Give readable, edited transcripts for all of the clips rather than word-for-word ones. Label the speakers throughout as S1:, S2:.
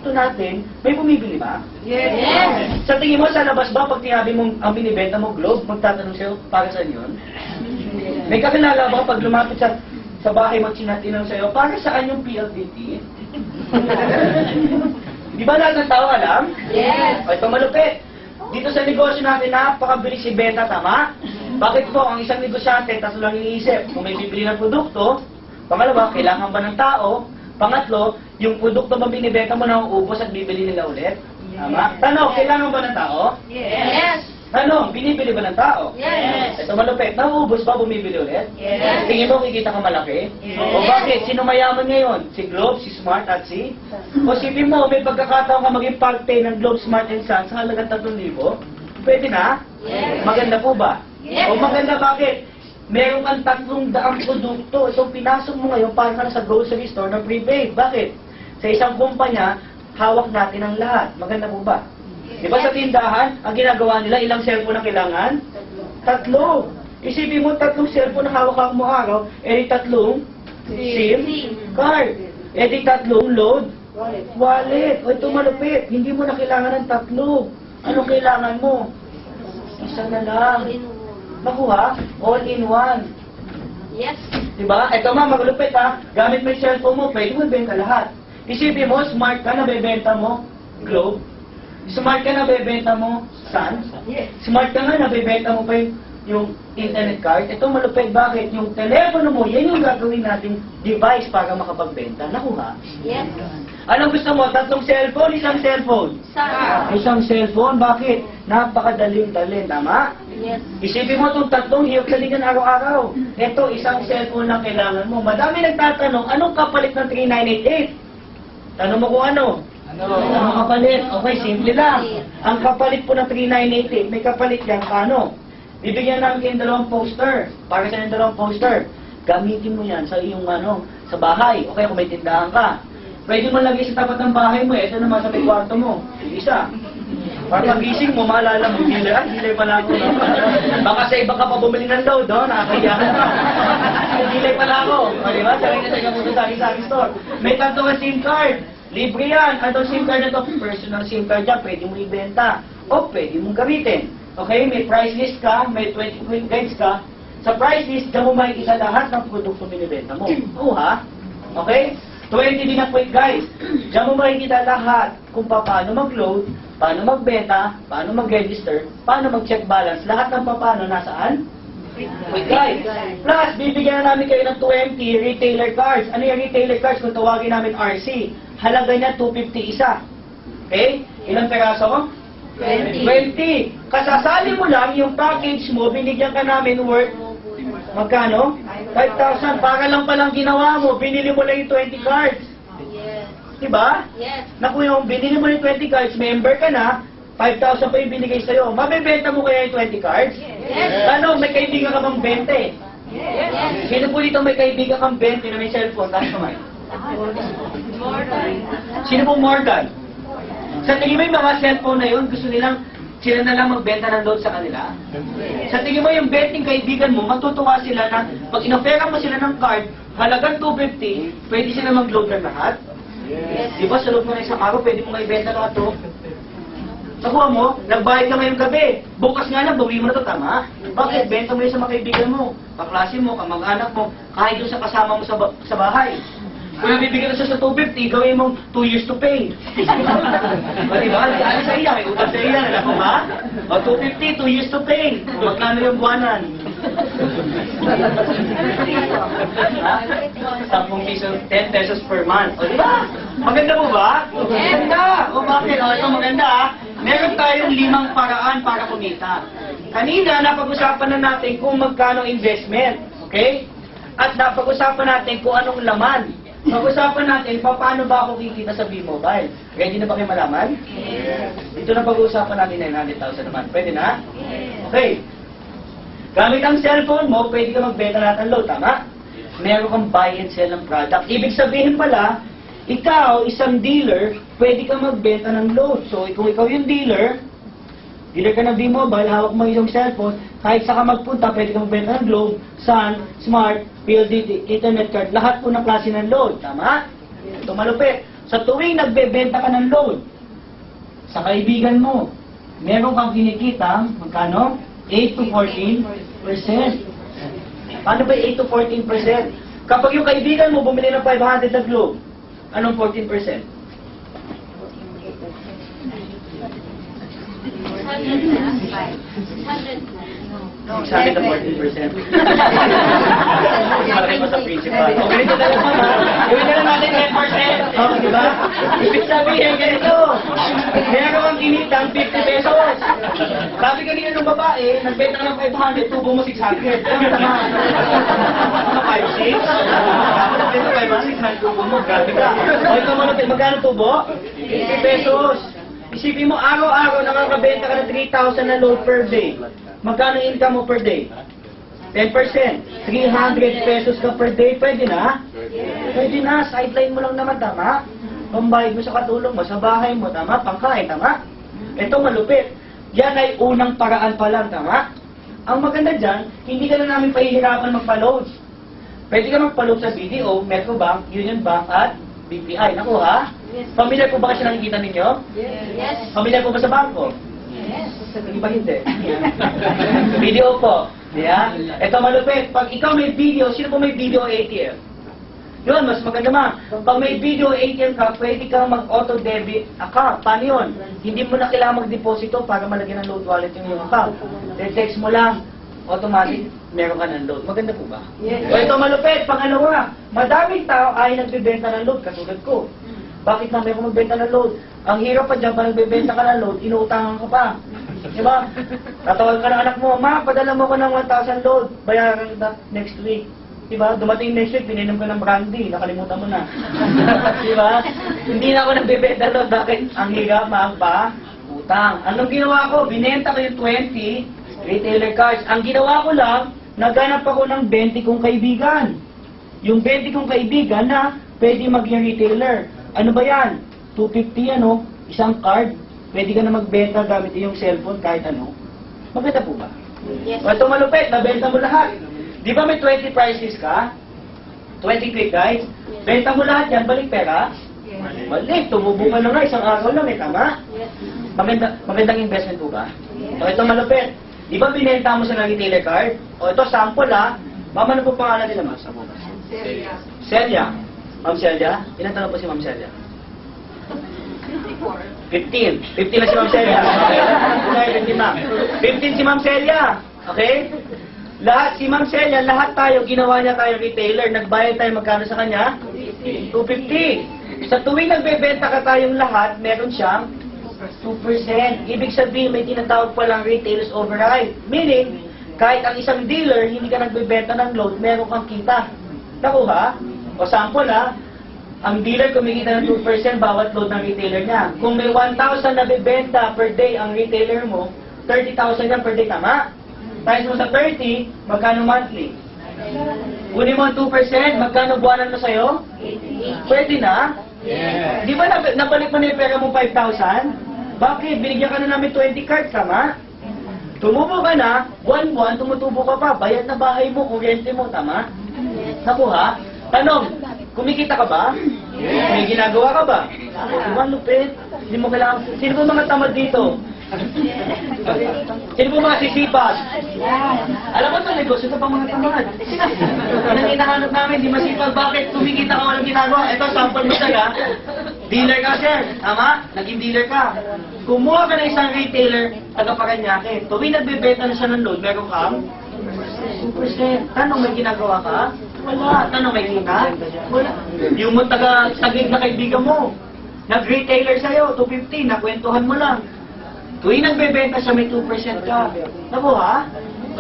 S1: produkto natin, may bumibili ba?
S2: Yes.
S1: Sa tingin mo, sa labas ba, pag tinabi mong ang binibenta mo, Globe, magtatanong sa'yo, para saan yun? May kakilala ba pag lumapit sa bahay mo, tinatanong sa'yo, para saan yung PLDT? Di ba lahat ng tao alam?
S2: Yes.
S1: O, ito malupit. Dito sa negosyo natin, napakabilis ibenta, tama? Bakit po, ang isang negosyante, tas lang iniisip, kung may bibili ng produkto, pangalawa, kailangan ba ng tao? Pangatlo, yung produkto ba binibenta mo na ubos at bibili nila ulit? Tama? Tanong, kailangan ba ng tao?
S2: Yes.
S1: Tanong, binibili ba ng tao?
S2: Yes.
S1: Ito malupit, nauubos ba bumibili ulit?
S2: Yes.
S1: Tingin mo, kikita ka malaki?
S2: Yes.
S1: O bakit? Sino mayaman ngayon? Si Globe, si Smart, at si? O sipin mo, may pagkakataon ka maging parte ng Globe, Smart, and Sons sa halagang 3,000? Pwede na?
S2: Yes.
S1: Maganda po ba?
S2: Yes.
S1: O maganda bakit? Meron kang 300 produkto. Itong pinasok mo ngayon, parang ka na sa grocery store na prepaid. Bakit? Sa isang kumpanya, hawak natin ang lahat. Maganda po ba? Di ba sa tindahan, ang ginagawa nila, ilang cellphone ang kailangan? 3. Isipin mo, 3 cellphone na hawak mo araw, edi 3 SIM card, edi 3 load wallet. O ito malupit, hindi mo na kailangan ng 3. Anong kailangan mo? Isa na lang. Nakuha? All in one.
S2: Yes.
S1: Diba? Ito ma, maglupit ha. Gamit mo yung cellphone mo, pwede mo ibenta lahat. Isipin mo, smart ka na bebenta mo, Globe. Smart ka na bebenta mo, Sun. Smart ka nga na bebenta mo pa yung internet card. Ito malupit, bakit? Yung telepono mo, yan yung gagawin nating device para makapagbenta. Nakuha?
S2: Yes.
S1: Anong gusto mo? 3 cellphone, isang cellphone?
S2: Sa.
S1: Isang cellphone, bakit? Napakadaling dalhin, tama?
S2: Yes.
S1: Isipin mo itong 3, hiyok talingan araw-araw. Ito, isang cellphone lang kailangan mo. Madami nagtatanong, anong kapalit ng 3988? Tanong mo kung ano? Anong kapalit? Okay, simple lang. Ang kapalit po ng 3988, may kapalit yan, paano? Bibigyan namin kayong 2 poster. Para sa yung 2 poster, gamitin mo yan sa iyong sa bahay. Okay, kung may tindahan ka. Pwede mo lagay sa tapat ng bahay mo, ito naman sa may kwarto mo. Isa. Para pagising mo, maalala mo, hilay pala ako. No? Baka sa iba ka pa bumili ng load, no? Nakakahiya ka na. Hilay pala ako. O, diba? Sabi na sa kapunta sa aking store. May kanto ka SIM card. Libre yan. Anong SIM card na to? Personal SIM card yan. Pwede mo ibenta. O pwede mong gamitin. Okay? May price list ka. May 20 quick guides ka. Sa price list, diyan mo makikita lahat ng produkto binibenta mo. Oo ha? Okay? 20 din ang quick guides. Diyan mo makikita lahat kung paano mag-load, paano magbenta, paano mag-register, paano mag-check balance. Lahat ng paano nasaan? Quick guide. Plus, bibigyan na namin kayo ng 20 retailer cards. Ano yung retailer cards? Kung tawagin namin RC. Halaga niya 250 isa. Okay? Ilang peraso? 20. Kasasali mo lang yung package mo, binigyan ka namin worth magkano? 5,000. Para lang palang ginawa mo, binili mo lang yung 20 cards.
S2: Yes.
S1: Diba?
S2: Yes.
S1: Naku, yung binili mo yung 20 cards, member ka na, 5,000 pa yung binigay sa'yo. Mabibenta mo kaya yung 20 cards?
S2: Yes.
S1: Ano, may kaibigan ka bang 20?
S2: Yes.
S1: Sino po dito may kaibigan kang 20 na may cellphone? Taas kamay. Sino po Morgan? Sa tingin mo yung mga cellphone na yun, gusto nilang sila na lang magbenta ng load sa kanila? Sa tingin mo yung betting kaibigan mo, matutuwa sila na pag inofera mo sila ng card, halagang 250, pwede sila mag-load ng lahat? Di ba sa loob mo na isang araw, pwede mo ibenta lahat to? Nakuha mo, nagbayad ka ngayong gabi. Bukas nga lang, bawi mo na to, tama? Bakit? Benta mo yun sa mga kaibigan mo, kaklase mo, kamag-anak mo, kahit doon sa kasama mo sa bahay. Kung nabibigyan na siya sa 250, gawin mong 2 years to pay. O diba? Ano sa iya? May utang sa iya. Alam mo ba? O 250, 2 years to pay. Kung magkano yung buwanan? 10 piso, 10 pesos per month. O diba? Maganda mo ba? Maganda! O bakit? O ito maganda ha. Meron tayong 5 paraan para kumita. Kanina, napag-usapan na natin kung magkano investment. Okay? At napag-usapan natin kung anong laman. Pag-usapan natin, paano ba ako kikita sa B-Mobile? Ready na ba kayo malaman?
S2: Yes.
S1: Dito na pag-uusapan natin 900,000 naman. Pwede na? Okay. Gamit ang cellphone mo, pwede ka magbenta lahat ng load, tama? Meron kang buy and sell ng product. Ibig sabihin pala, ikaw, isang dealer, pwede ka magbenta ng load. So, kung ikaw yung dealer ka ng B-Mobile, hawak mo isang cellphone, kahit saan ka magpunta, pwede ka magbenta ng Globe, Sun, Smart, PLDT, Internet card, lahat po ng klase ng load. Tama? Ito malupit. Sa tuwing nagbebenta ka ng load, sa kaibigan mo, meron kang kinikita, magkano? 8 to 14%. Paano ba 8 to 14%? Kapag yung kaibigan mo bumili ng 500 na globe, anong 14%? 600 na 14%. Malaki mo sa principal. O ganito na lang mama. Gawin na lang natin 10%. O, di ba? Ibig sabihin, ganito. Meron kang kinitang 50 pesos. Sabi kanina ng babae, nagbenta ka ng 500, tubo mo 600. Ano tama? Mga 5-6? Nagbenta 500, 600, tubo mo. Grabe ka. O, ito mo natin, magkano tubo? 50 pesos. Isipin mo, araw-araw nakakabenta ka ng 3,000 na load per day. Magkano income mo per day? 10%. 300 pesos ka per day. Pwede na? Pwede na. Sideline mo lang naman, tama? Pambayad mo sa katulong mo, sa bahay mo, tama? Pangkain, tama? Ito malupit. Yan ay unang paraan pa lang, tama? Ang maganda dyan, hindi ka na namin pahihirapan magpa-load. Pwede ka magpa-load sa BDO, Metrobank, Union Bank, at BPI. Naku ha? Familiar po ba kasi nakikita ninyo?
S2: Yes.
S1: Familiar po ba sa bangko?
S2: Yes.
S1: Hindi ba hindi? Video po. Yeah? Ito malupit. Pag ikaw may video, sino po may video ATM? Yun, mas maganda ma. Pag may video ATM ka, pwede kang mag-auto-debit account. Paano yun? Hindi mo na kailangan mag-deposito para malagyan ng load wallet yung iyong account. Text mo lang, automatic, meron ka ng load. Maganda po ba?
S2: Yes.
S1: O ito malupit. Pangalawa, madaming tao ay nagbibenta ng load, katulad ko. Bakit na may magbenta ng load? Ang hirap pa dyan, pag nagbebenta ka ng load, inuutangan ka pa. Diba? Tatawag ka ng anak mo, ma, padala mo ko ng 1,000 load, bayaran kita next week. Diba? Dumating next week, pininom ka ng brandy, nakalimutan mo na. Diba? Hindi na ako nagbebenta load, bakit? Ang hirap, mahal pa, utang. Anong ginawa ko? Binenta ko yung 20 retailer cards. Ang ginawa ko lang, naghanap ako ng 20 kong kaibigan. Yung 20 kong kaibigan na pwede maging retailer. Ano ba yan? 250 ano? Isang card. Pwede ka na magbenta gamit yung cellphone kahit ano. Maganda po ba?
S2: Yes.
S1: O ito malupit, nabenta mo lahat. Di ba may 20 prices ka? 20 quick guys? Benta mo lahat yan, balik pera? Balik, tumubo ka na nga, isang araw lang tama?
S2: Yes.
S1: Magandang investment po ba? O ito malupit. Di ba binenta mo sa retailer card? O ito sample Ma'am, ano po pangalan nila ma'am? Sa bukas. Celia. Ma'am Celia? Ilan taon po si Ma'am Celia? 15. 15 na si Ma'am Celia. Okay, 15 ma'am. 15 si Ma'am Celia. Okay? Lahat, si Ma'am Celia, lahat tayo, ginawa niya tayo retailer. Nagbayad tayo magkano sa kanya? 250. Sa tuwing nagbebenta ka tayong lahat, meron siyang 2%. Ibig sabihin, may tinatawag palang retailers override. Meaning, kahit ang isang dealer, hindi ka nagbebenta ng load, meron kang kita. Nakuha? O sample ang dealer kumikita ng 2% bawat load ng retailer niya. Kung may 1,000 na bibenta per day ang retailer mo, 30,000 yan per day, tama? Times mo sa 30, magkano monthly? Kunin mo ang 2%, magkano buwanan mo sa'yo? Pwede na?
S2: Yes.
S1: Di ba nabalik mo na yung pera mo 5,000? Bakit? Binigyan ka na namin 20 cards, tama? Tumubo ka na, buwan-buwan, tumutubo ka pa. Bayad na bahay mo, kuryente mo, tama? Nakuha? Tanong, kumikita ka ba?
S2: Yes.
S1: May ginagawa ka ba? Diba, lupit? Hindi mo kailangan... Sino po mga tamad dito? Sino po mga sisipag? Alam mo ito, negosyo ito pang mga tamad. Anong hinahanap namin, di masipag. Bakit? Kumikita ka, walang ginagawa. Ito, sample mo sa'yo. Dealer ka, sir. Tama? Naging dealer ka. Kumuha ka na isang retailer, taga-Paranaque. Tuwing nagbebenta na siya ng load, meron kang 2%. Tanong, may ginagawa ka? Wala. Tanong, may kita? Wala. Yung mo taga-tagig na kaibigan mo, nag-retailer sa'yo, 250, nakwentuhan mo lang. Tuwing nagbebenta siya, may 2% ka. Naku ha?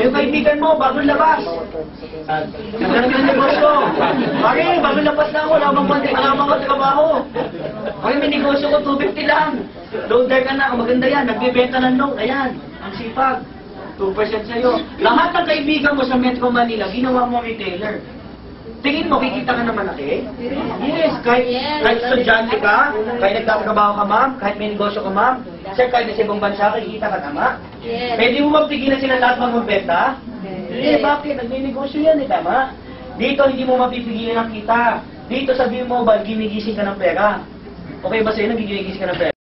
S1: Yung kaibigan mo, bagong labas. Nagkaroon ng negosyo. Pare, bagong labas na ako, wala bang trabaho. Pare, may negosyo ko, 250 lang. Loader ka na, maganda yan, nagbebenta ng load. Ayan, ang sipag. 2% sa'yo. Lahat ng kaibigan mo sa Metro Manila, ginawa mo retailer. Tingin mo, kikita ka na malaki? Yes, kahit estudyante ka, kahit nagtatrabaho ka ma'am, kahit may negosyo ka ma'am, sir, kahit sa ibang bansa, kikita ka tama?
S2: Yes.
S1: Pwede mo magpigilan sila lahat magbenta? Hindi, bakit? Nagme-negosyo yan tama? Dito, hindi mo mapipigilan ang kita. Dito sa mobile, ginigising ka ng pera. Okay ba sa'yo nagigigis ka ng pera?